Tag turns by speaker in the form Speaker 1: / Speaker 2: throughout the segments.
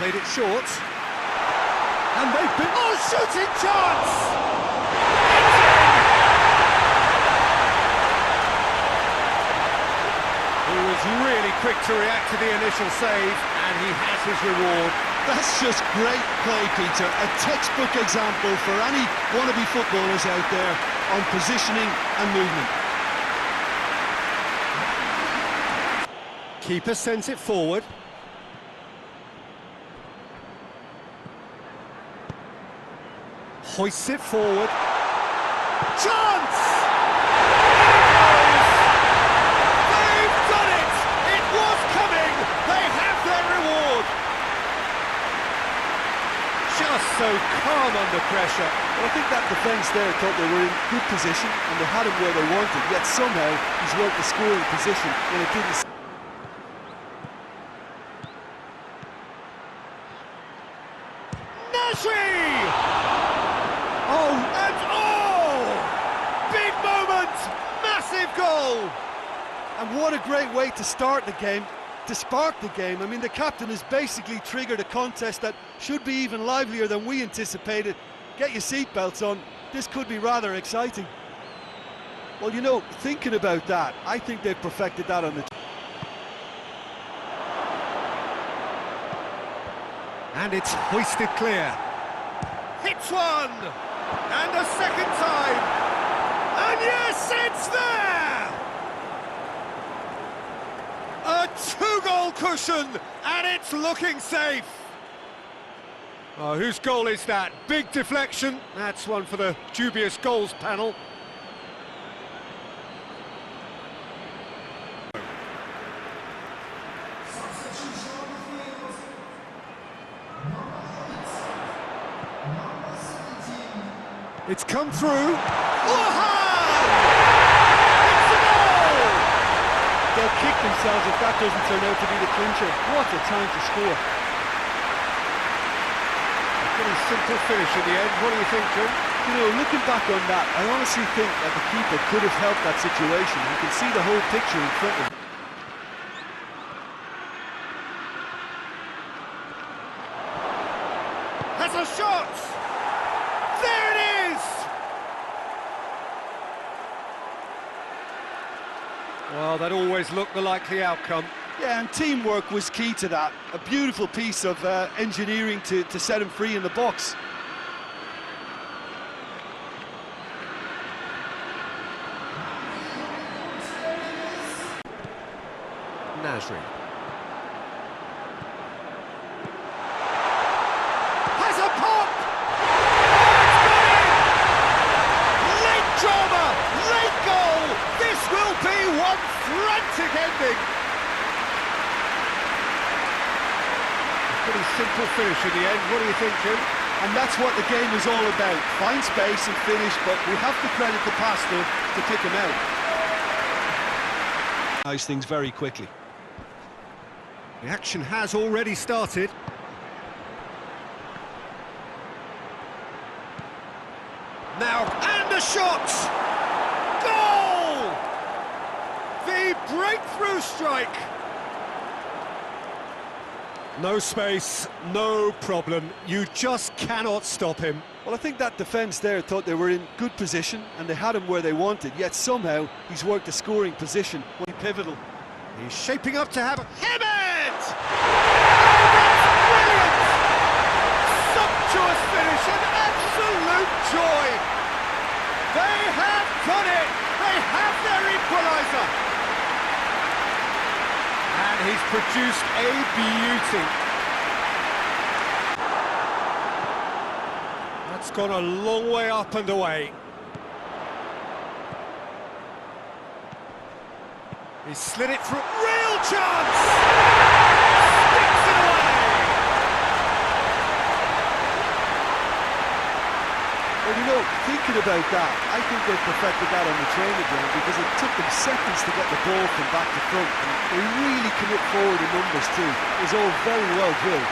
Speaker 1: Played it short. And they've been... Oh, shooting chance! He was really quick to react to the initial save, and he has his reward.
Speaker 2: That's just great play, Peter. A textbook example for any wannabe footballers out there on positioning and movement.
Speaker 1: Keeper sends it forward. Hoists it forward. Chance! They've done it! It was coming! They have their reward! Just so calm under pressure.
Speaker 2: Well, I think that defence there thought they were in good position and they had him where they wanted, yet somehow he's worked the scoring position when it didn't.
Speaker 1: Oh, and oh! Big moment! Massive goal!
Speaker 2: And what a great way to start the game, to spark the game. I mean, the captain has basically triggered a contest that should be even livelier than we anticipated. Get your seatbelts on, this could be rather exciting. Well, you know, thinking about that, I think they've perfected that on the...
Speaker 1: And it's hoisted clear. Hits one! And a second time! And yes, it's there! A two-goal cushion, and it's looking safe! Oh, whose goal is that? Big deflection. That's one for the dubious goals panel. It's come through. It's a goal!
Speaker 2: They'll kick themselves if that doesn't turn out to be the clincher. What a time to score.
Speaker 1: A pretty simple finish in the end. What do you think, Jim?
Speaker 2: You know, looking back on that, I honestly think that the keeper could have helped that situation. You can see the whole picture in front of him.
Speaker 1: Has a shot! There it is! Well, that always looked the likely outcome.
Speaker 2: Yeah, and teamwork was key to that. A beautiful piece of engineering to set him free in the box.
Speaker 1: Nasri. Frantic ending. Pretty simple finish in the end. What do you think, Jim?
Speaker 2: And that's what the game is all about. Find space and finish, but we have to credit the passer to kick him out. Nice things very quickly.
Speaker 1: The action has already started. Now, and a shot! Goal! The breakthrough strike! No space, no problem. You just cannot stop him.
Speaker 2: Well, I think that defence there thought they were in good position and they had him where they wanted, yet somehow he's worked the scoring position. Pivotal.
Speaker 1: He's shaping up to have a... Him it! Oh, that's brilliant! Sumptuous finish, an absolute joy! They have done it! They have their equaliser! And he's produced a beauty. That's gone a long way up and away. He slid it through. Real chance! Sticks it away!
Speaker 2: Well, you know, thinking about that, I think they've perfected that on the training ground because it took them seconds to get the ball from back to front. And they really commit forward in numbers too. It was all very well drilled.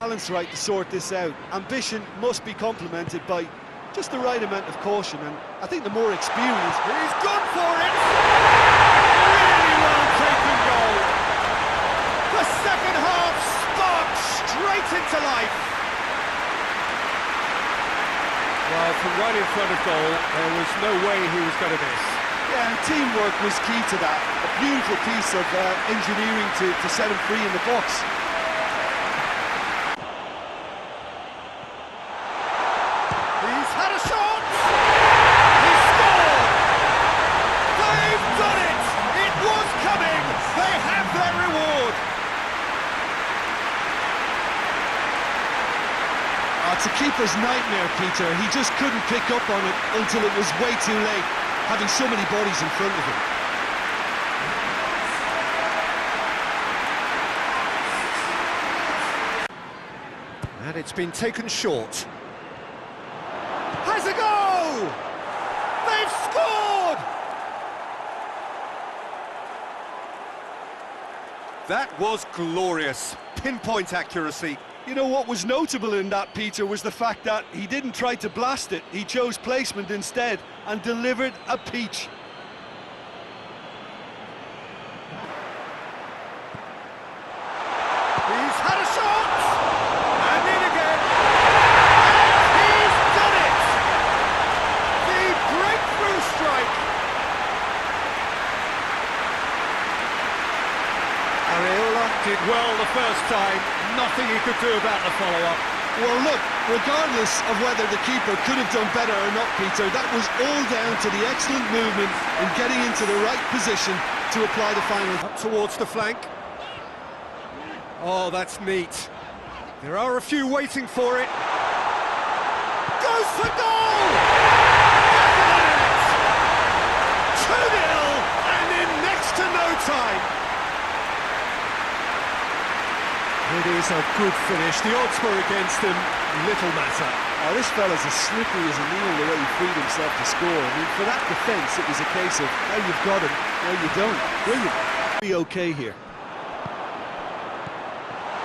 Speaker 2: Balance right to sort this out. Ambition must be complemented by just the right amount of caution, and I think the more experience...
Speaker 1: He's gone for it! Really well taken goal! The second half sparks straight goal, there was no way he was going to miss.
Speaker 2: Yeah, and teamwork was key to that. A beautiful piece of engineering to set him free in the box.
Speaker 1: He's had a shot! He scored! They've done it! It was coming! They have their reward!
Speaker 2: It's a keeper's nightmare, Peter. He just couldn't pick up on it until it was way too late, having so many bodies in front of him.
Speaker 1: And it's been taken short. Has a go! They've scored! That was glorious. Pinpoint accuracy.
Speaker 2: You know what was notable in that, Peter, was the fact that he didn't try to blast it. He chose placement instead and delivered a peach.
Speaker 1: He's had a shot! And in again! And he's done it! The breakthrough strike! Areola did well the first time, nothing he could do about the follow-up.
Speaker 2: Well, look, regardless of whether the keeper could have done better or not, Peter, that was all down to the excellent movement and getting into the right position to apply the final.
Speaker 1: Up towards the flank. Oh, that's neat. There are a few waiting for it. Goes for goal! 2-0 and in next to no time. It is a good finish. The odds were against him. Little matter.
Speaker 2: Oh, this fella's as slippery as a needle the way he freed himself to score. I mean, for that defence, it was a case of, now you've got him, now you don't. Brilliant. Be okay here.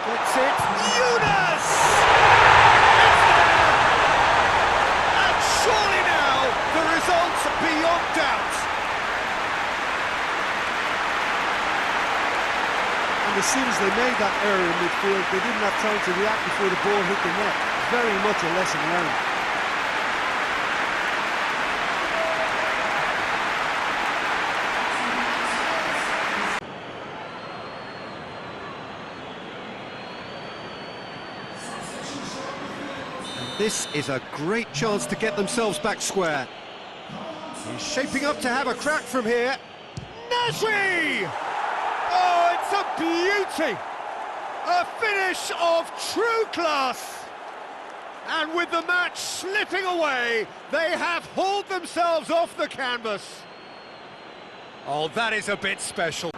Speaker 1: Gets it. Younes! It's there! And surely now, the results are beyond doubt.
Speaker 2: And as soon as they made that error in midfield, they didn't have time to react before the ball hit the net. Very much a lesson learned.
Speaker 1: And this is a great chance to get themselves back square. He's shaping up to have a crack from here. Nasri! Oh, it's a beauty! A finish of true class! And with the match slipping away, they have hauled themselves off the canvas. Oh, that is a bit special.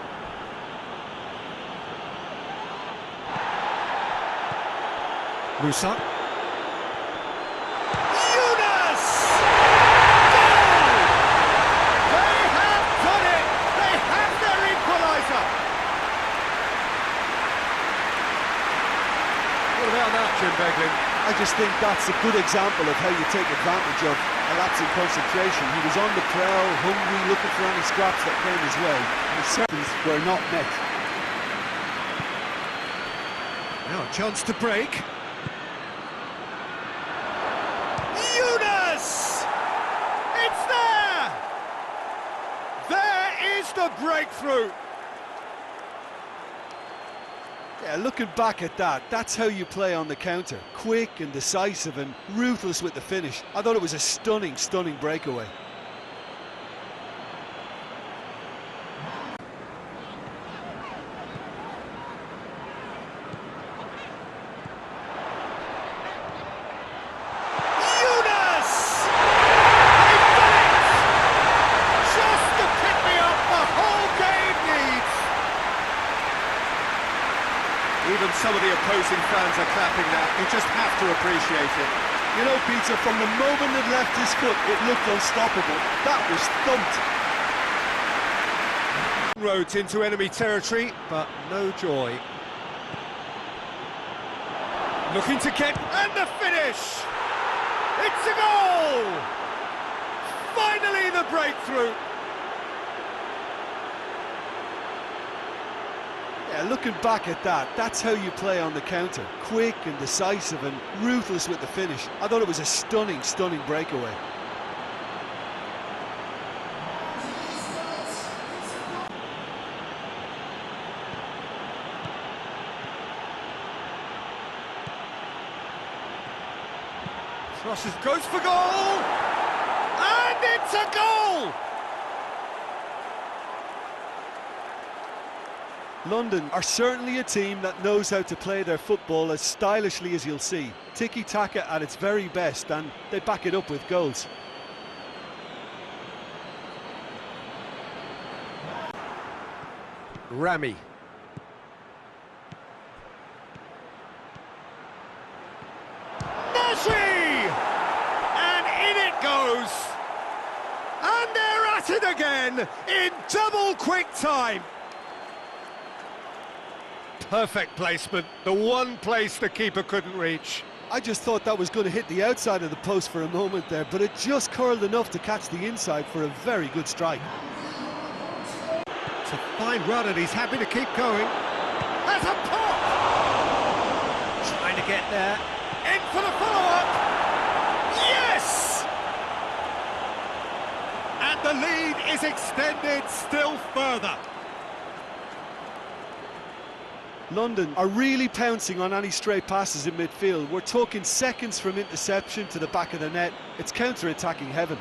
Speaker 1: Musa. Younes! Goal! They have done it! They have their equaliser! What about that, Jim Beglin?
Speaker 2: I just think that's a good example of how you take advantage of a lapse in concentration. He was on the prowl, hungry, looking for any scraps that came his way, and his seconds were not met.
Speaker 1: Now a chance to break. Younes! It's there! There is the breakthrough!
Speaker 2: Yeah, looking back at that, that's how you play on the counter. Quick and decisive and ruthless with the finish. I thought it was a stunning, stunning breakaway.
Speaker 1: Even some of the opposing fans are clapping now. You just have to appreciate it.
Speaker 2: You know, Peter, from the moment it left his foot, it looked unstoppable. That was thumped.
Speaker 1: Roads into enemy territory, but no joy. Looking to get... and the finish! It's a goal! Finally the breakthrough!
Speaker 2: Yeah, looking back at that, that's how you play on the counter. Quick and decisive and ruthless with the finish. I thought it was a stunning, stunning breakaway.
Speaker 1: Crosses, goes for goal! And it's a goal!
Speaker 2: London are certainly a team that knows how to play their football as stylishly as you'll see. Tiki-taka at its very best, and they back it up with goals.
Speaker 1: Rami. Nasri! And in it goes! And they're at it again in double quick time. Perfect placement, the one place the keeper couldn't reach.
Speaker 2: I just thought that was going to hit the outside of the post for a moment there, but it just curled enough to catch the inside for a very good strike.
Speaker 1: It's a fine run and he's happy to keep going. That's a pop! Trying to get there. In for the follow-up! Yes! And the lead is extended still further.
Speaker 2: London are really pouncing on any stray passes in midfield. We're talking seconds from interception to the back of the net. It's counter-attacking heaven.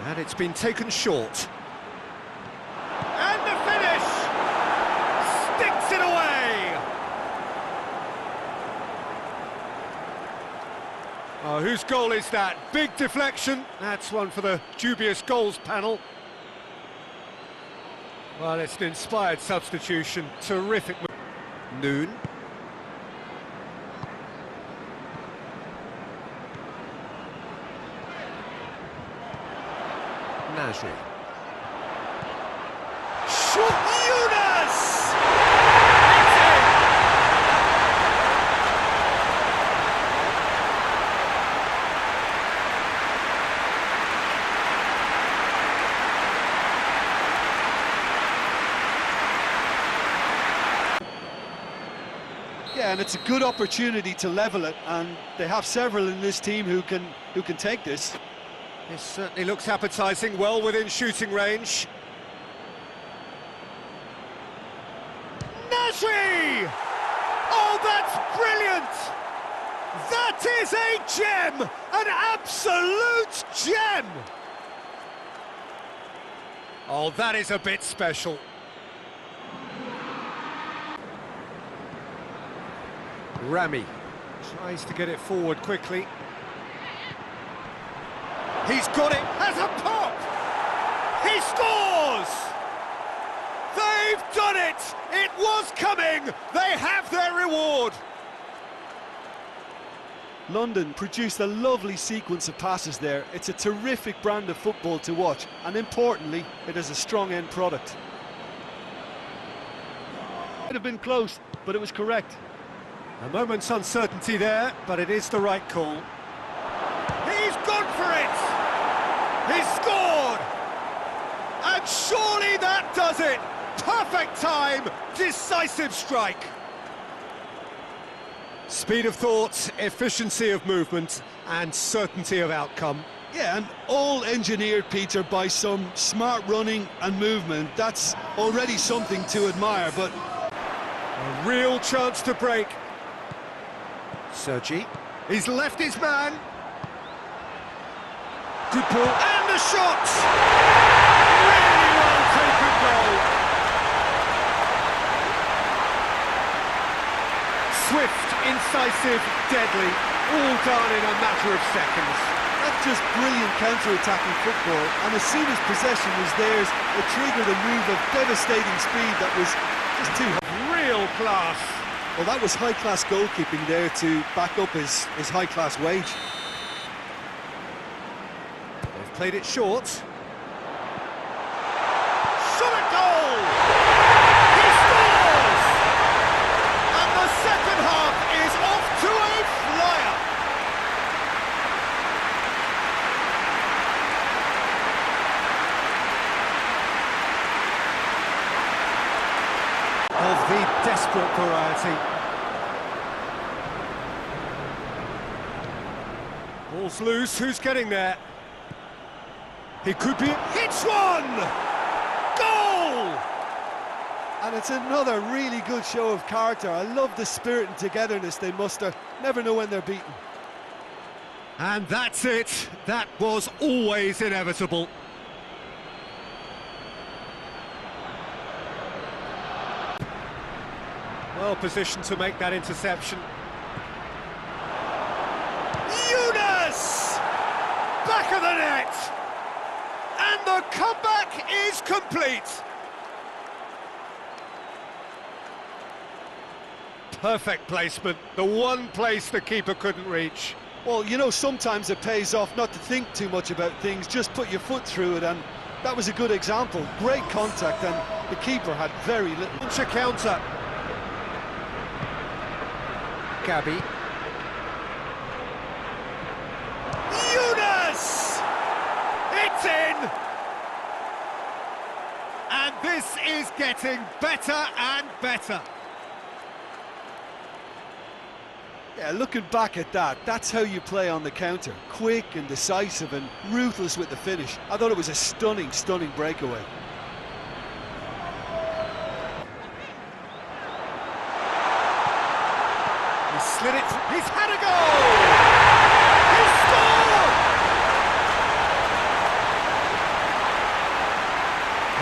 Speaker 1: And it's been taken short. And the finish! Sticks it away! Oh, whose goal is that? Big deflection. That's one for the dubious goals panel. Well, it's an inspired substitution. Terrific. Noon. Nasri. Yunus!
Speaker 2: Yeah, and it's a good opportunity to level it, and they have several in this team who can take this.
Speaker 1: This certainly looks appetising, well within shooting range. Nasri! Oh, that's brilliant! That is a gem! An absolute gem! Oh, that is a bit special. Rami tries to get it forward quickly. He's got it as a pop! He scores! They've done it! It was coming! They have their reward!
Speaker 2: London produced a lovely sequence of passes there. It's a terrific brand of football to watch, and importantly, it is a strong end product. It have been close, but it was correct.
Speaker 1: A moment's uncertainty there, but it is the right call. He's gone for it! He scored! And surely that does it! Perfect time, decisive strike. Speed of thought, efficiency of movement, and certainty of outcome.
Speaker 2: Yeah, and all engineered, Peter, by some smart running and movement. That's already something to admire, but...
Speaker 1: A real chance to break. Sergi, he's left his man. Good ball, and the shot! Really well taken goal. Swift, incisive, deadly, all done in a matter of seconds.
Speaker 2: That's just brilliant counter-attacking football, and as soon as possession was theirs, it triggered a move of devastating speed that was just too high.
Speaker 1: Real class.
Speaker 2: Well, that was high-class goalkeeping there to back up his high-class wage.
Speaker 1: They've played it short. Shot at goal! He scores! And the second half is off to a flyer. Of the desperate variety. Ball's loose, who's getting there? He could be... hits one! Goal!
Speaker 2: And it's another really good show of character. I love the spirit and togetherness they muster. Never know when they're beaten.
Speaker 1: And that's it. That was always inevitable. Well positioned to make that interception. Yunus! Back of the net! And the comeback is complete. Perfect placement, the one place the keeper couldn't reach.
Speaker 2: Well, you know, sometimes it pays off not to think too much about things, just put your foot through it, and that was a good example. Great contact, and the keeper had very little.
Speaker 1: Launch a counter. Gabby. Yunus! It's in! And this is getting better and better.
Speaker 2: Yeah, looking back at that, that's how you play on the counter. Quick and decisive and ruthless with the finish. I thought it was a stunning, stunning breakaway.
Speaker 1: He slid it, he's had a goal! He's scored!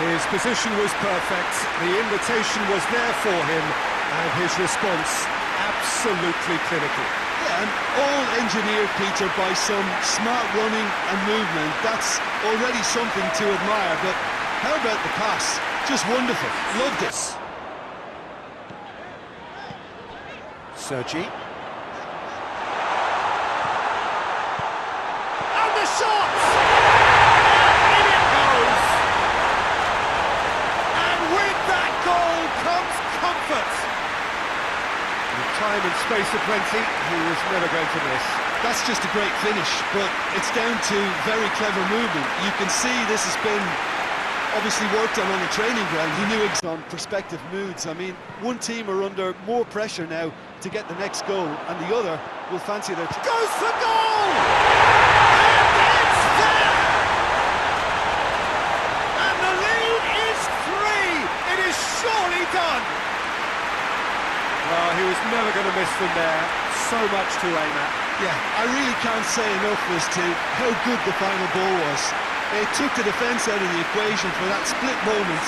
Speaker 1: His position was perfect, the invitation was there for him, and his response absolutely clinical.
Speaker 2: Yeah, and all engineered, Peter, by some smart running and movement. That's already something to admire, but how about the pass? Just wonderful. Loved it.
Speaker 1: Sergi. And the shot! And in it goes! And with that goal comes comfort. With time and space aplenty, he was never going to miss.
Speaker 2: That's just a great finish, but it's down to very clever movement. You can see this has been obviously worked on the training ground. He knew it on prospective moods. I mean, one team are under more pressure now to get the next goal, and the other will fancy their...
Speaker 1: Goes for goal! And it's there! And the lead is 3! It is surely done! Well, he was never going to miss from there. So much to aim at.
Speaker 2: Yeah, I really can't say enough as to how good the final ball was. It took the defence out of the equation for that split moment,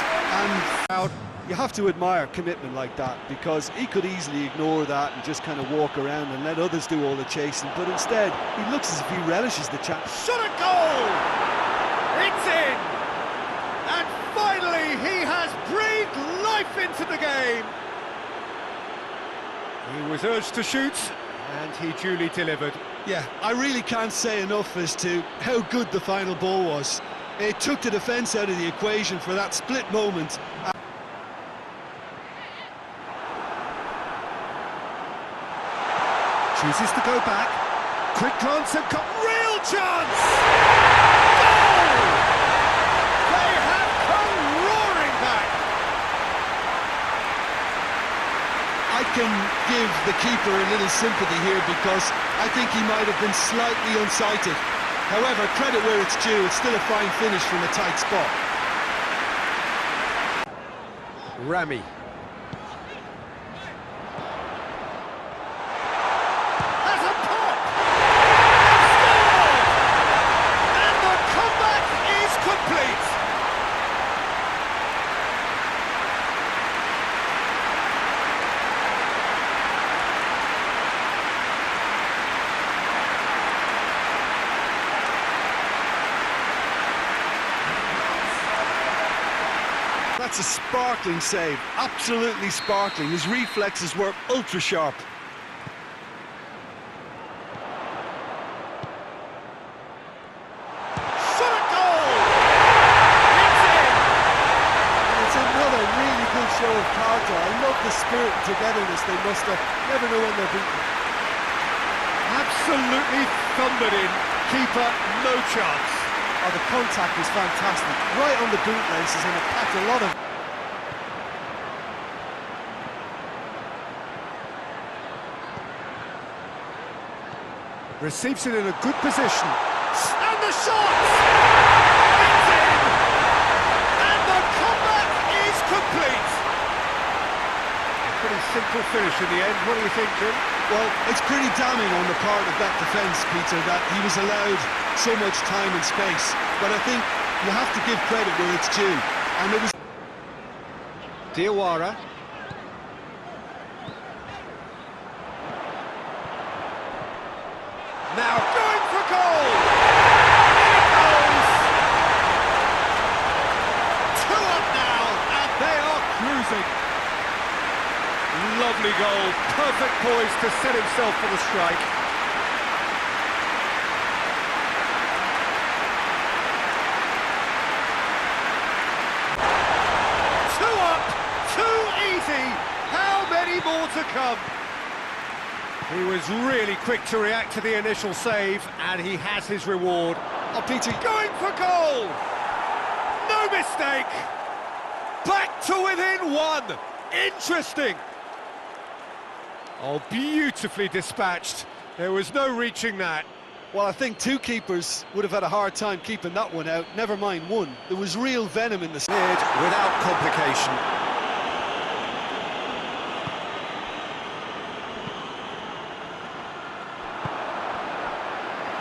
Speaker 2: and you have to admire commitment like that, because he could easily ignore that and just kind of walk around and let others do all the chasing, but instead he looks as if he relishes the chance.
Speaker 1: Shot a goal! It's in! And finally he has breathed life into the game! He was urged to shoot, and he duly delivered.
Speaker 2: Yeah, I really can't say enough as to how good the final ball was. It took the defence out of the equation for that split moment.
Speaker 1: Chooses to go back. Quick glance and real chance! Goal! They have come roaring back!
Speaker 2: I can give the keeper a little sympathy here, because I think he might have been slightly unsighted. However, credit where it's due, it's still a fine finish from a tight spot.
Speaker 1: Rami. Has a pop! Scored! And the comeback is complete!
Speaker 2: That's a sparkling save, absolutely sparkling. His reflexes were ultra sharp.
Speaker 1: Shot a goal! It's in!
Speaker 2: It's another really good show of character. I love the spirit and togetherness they muster. Never know when they're beaten.
Speaker 1: Absolutely thundered in. Keeper, no chance.
Speaker 2: Oh, the contact was fantastic. Right on the bootlaces, and it packed a lot of...
Speaker 1: Receives it in a good position. And the shot! simple finish in the end. What do you think, Jim?
Speaker 2: Well, it's pretty damning on the part of that defence, Peter, that he was allowed so much time and space. But I think you have to give credit where it's due. And it was...
Speaker 1: Diawara. Now going for goal! In it goes! 2 up now, and they are cruising. Lovely goal, perfect poise to set himself for the strike. Two up, too easy. How many more to come? He was really quick to react to the initial save, and he has his reward. Oh, Peter, going for goal! No mistake! Back to within 1! Interesting! Oh, beautifully dispatched. There was no reaching that.
Speaker 2: Well, I think 2 keepers would have had a hard time keeping that one out, never mind 1. There was real venom in the...
Speaker 1: Without complication.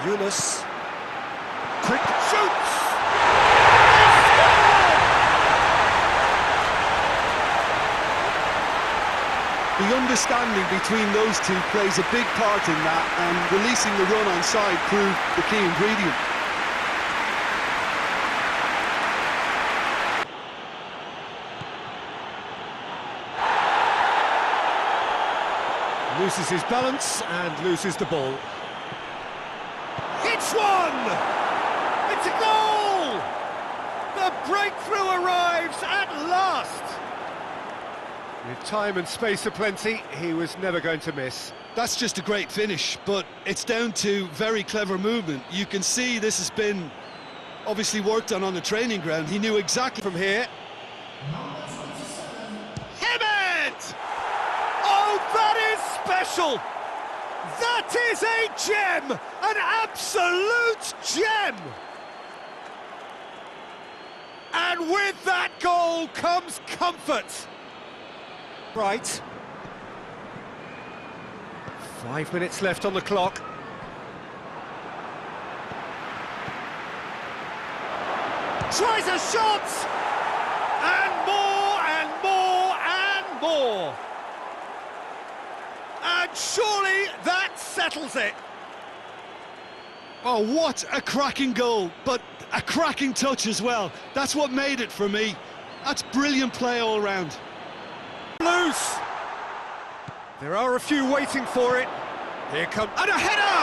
Speaker 1: Yunus. Quick shoots!
Speaker 2: The understanding between those 2 plays a big part in that, and releasing the run on side proved the key ingredient.
Speaker 1: Loses his balance and loses the ball. It's one! It's a goal! The breakthrough arrives at last! With time and space aplenty, he was never going to miss.
Speaker 2: That's just a great finish, but it's down to very clever movement. You can see this has been obviously worked on the training ground. He knew exactly
Speaker 1: from here. Hemet! Oh, that is special! That is a gem! An absolute gem! And with that goal comes comfort. Right. 5 minutes left on the clock. Tries a shot! And more, and more, and more! And surely that settles it!
Speaker 2: Oh, what a cracking goal, but a cracking touch as well. That's what made it for me. That's brilliant play all round.
Speaker 1: Loose! There are a few waiting for it. Here comes... And a header!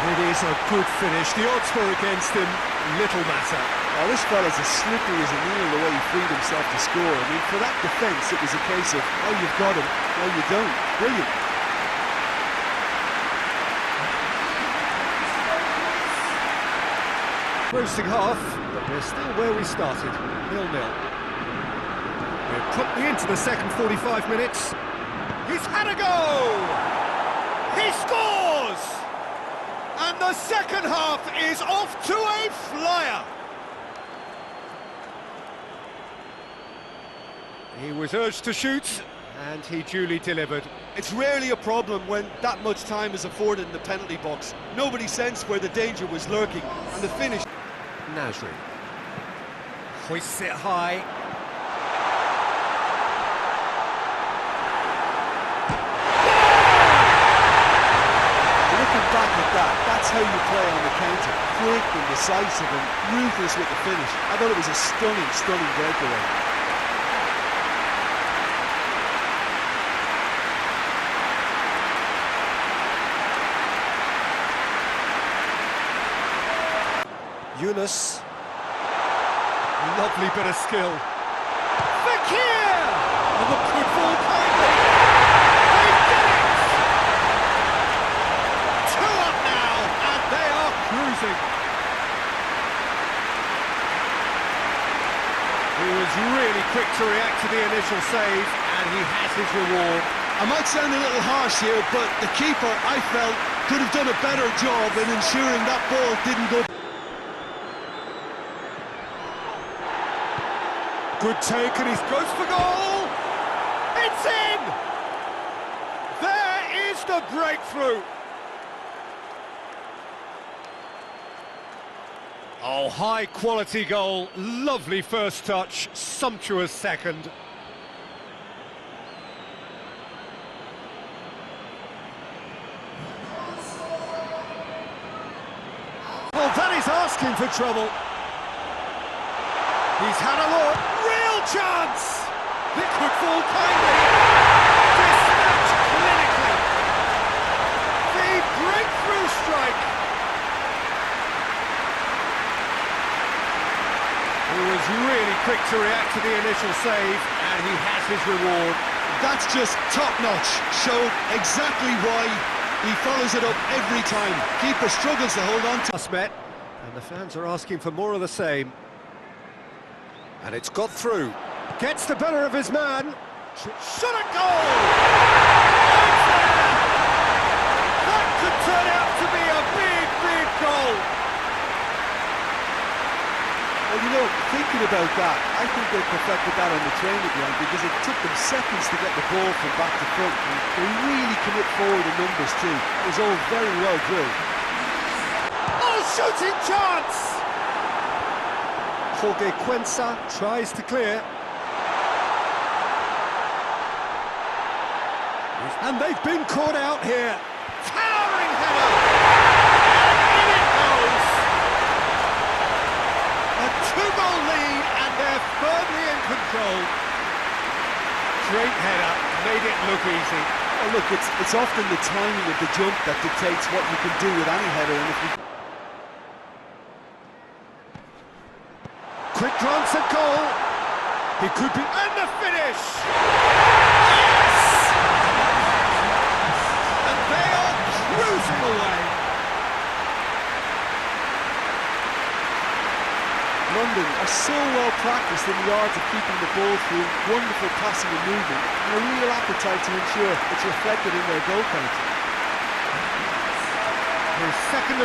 Speaker 1: It is a good finish. The odds were against him. Little matter.
Speaker 2: Oh, this fella's as slippery as a needle the way he freed himself to score. I mean, for that defence, it was a case of, oh, you've got him, no, you don't. Brilliant.
Speaker 1: Roasting half, but we're still where we started, 0-0. We're promptly into the second 45 minutes. He's had a go! He scores! And the second half is off to a flyer! He was urged to shoot, and he duly delivered.
Speaker 2: It's rarely a problem when that much time is afforded in the penalty box. Nobody sensed where the danger was lurking, and the finish...
Speaker 1: Nasri hoists it high.
Speaker 2: Looking back at that, that's how you play on the counter. Quick and decisive and ruthless with the finish. I thought it was a stunning, stunning breakaway.
Speaker 1: Yunus. Lovely bit of skill. Fakir! And the good ball kindly. They did it! 2 up now, and they are cruising. He was really quick to react to the initial save, and he has his reward.
Speaker 2: I might sound a little harsh here, but the keeper, I felt, could have done a better job in ensuring that ball didn't go...
Speaker 1: Good take, and he goes for goal! It's in! There is the breakthrough! Oh, high-quality goal, lovely first touch, sumptuous second. Well, that is asking for trouble. He's had a look, real chance! It could fall kindly. Dispatched clinically. The breakthrough strike. He was really quick to react to the initial save, and he has his reward.
Speaker 2: That's just top-notch. Showed exactly why he follows it up every time. Keeper struggles to hold on to.
Speaker 1: Met, and the fans are asking for more of the same. And it's got through. Gets the better of his man. Shot a goal! That could turn out to be a big, big goal.
Speaker 2: Well, you know, thinking about that, I think they perfected that on the training ground because it took them seconds to get the ball from back to front. And they really commit forward in numbers too. It was all very well drilled.
Speaker 1: Oh, shooting chance! Jorge Cuenca tries to clear. And they've been caught out here. Towering header! And in it goes! A two-goal lead, and they're firmly in control. Great header, made it look easy.
Speaker 2: Well, look, it's often the timing of the jump that dictates what you can do with any header. And if you...
Speaker 1: Quick glance at goal. He could be... And the finish! Yes! And they are cruising away.
Speaker 2: London are so well practiced in the art of keeping the ball through, wonderful passing and movement, and a real appetite to ensure it's reflected in their goal count.
Speaker 1: His second